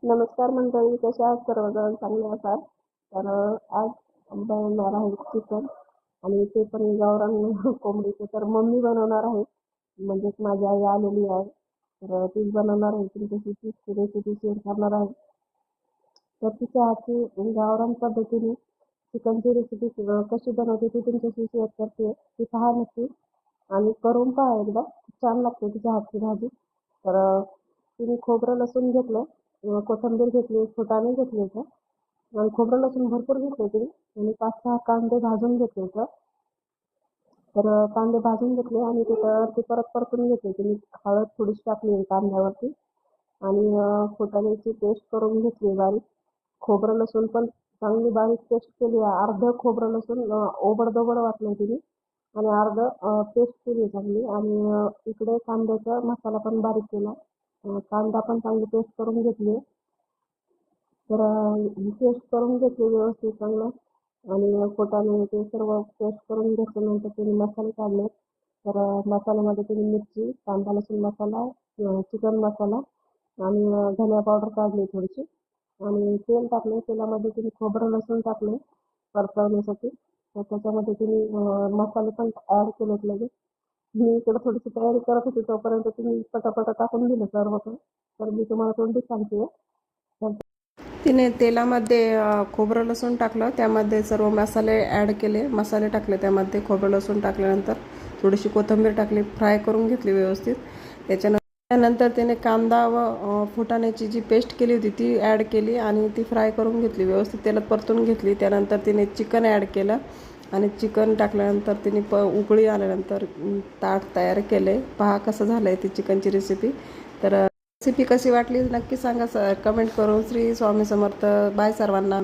नमस्कार मंडळी, कशा आहात सर्वजण? चांगले असाल तर आज बनवणार आहे चिकन आणि ते पण गावरान कोंबडीचं. तर मम्मी बनवणार आहे, म्हणजेच माझी आई आलेली आहे. तर तीच बनवणार आहे, तुमच्याशी तीच रेसिपी शेअर करणार आहे. तर तिच्या हातची गावरान पद्धतीने चिकनची रेसिपी कशी बनवते ती तुमच्याशी शेअर करते. ती पहा नक्की आणि करून पहा एकदा, छान लागते तिच्या हातची भाजी. तर तिने खोबरं लसूण घेतलं, कोथिंबीर घेतली, फुटाणे घेतले होते आणि खोबरं लसूण भरपूर घेतले तिने आणि 5-6 कांदे भाजून घेतले होते. तर कांदे भाजून घेतले आणि ते परत परतून घेतले तिने. हळद थोडीशी टाकली कांद्यावरती आणि फुटाण्याची पेस्ट करून घेतली बारीक. खोबरं लसूण पण चांगली बारीक पेस्ट केली. अर्धं खोबरं लसूण ओबडधोबड वाटलं तिने आणि अर्धं पेस्ट केली चांगली. आणि इकडे कांद्याचा मसाला पण बारीक केला. कांदा पण चांगली पेस्ट करून घेतली. तर पेस्ट करून घेतली व्यवस्थित चांगलं आणि फुटाणे ते सर्व पेस्ट करून घेतल्यानंतर तिने मसाले काढले. तर मसाल्यामध्ये तिने मिरची, कांदा लसूण मसाला, चिकन मसाला आणि धनिया पावडर काढली थोडीशी आणि तेल टाकले. तेलामध्ये तिने खोबरं लसूण टाकले परतवण्यासाठी. तर त्याच्यामध्ये तिने मसाले पण ॲड केलेत लगेच. मी इकडे थोडीशी तयारी करत होती तोपर्यंत तुम्ही पटापटा टाकून दिलं सर्व काही. तर मी तुम्हाला तोंडी सांगते. तर तिने तेलामध्ये खोबरं लसूण टाकलं, त्यामध्ये सर्व मसाले ॲड केले, मसाले टाकले त्यामध्ये. खोबरं लसूण टाकल्यानंतर थोडीशी कोथिंबीर टाकली, फ्राय करून घेतली व्यवस्थित. त्यानंतर तिने कांदा व फुटाण्याची जी पेस्ट केली होती ती ॲड केली आणि ती फ्राय करून घेतली व्यवस्थित, तेलात परतून घेतली. त्यानंतर तिने चिकन ॲड केलं आणि चिकन टाकल्यानंतर तिने उकळी आल्यानंतर ताट तयार केले. पहा कसं झालं आहे ती चिकनची रेसिपी. तर रेसिपी कशी वाटली नक्की सांगा, कमेंट करून. श्री स्वामी समर्थ. बाय सर्वांना.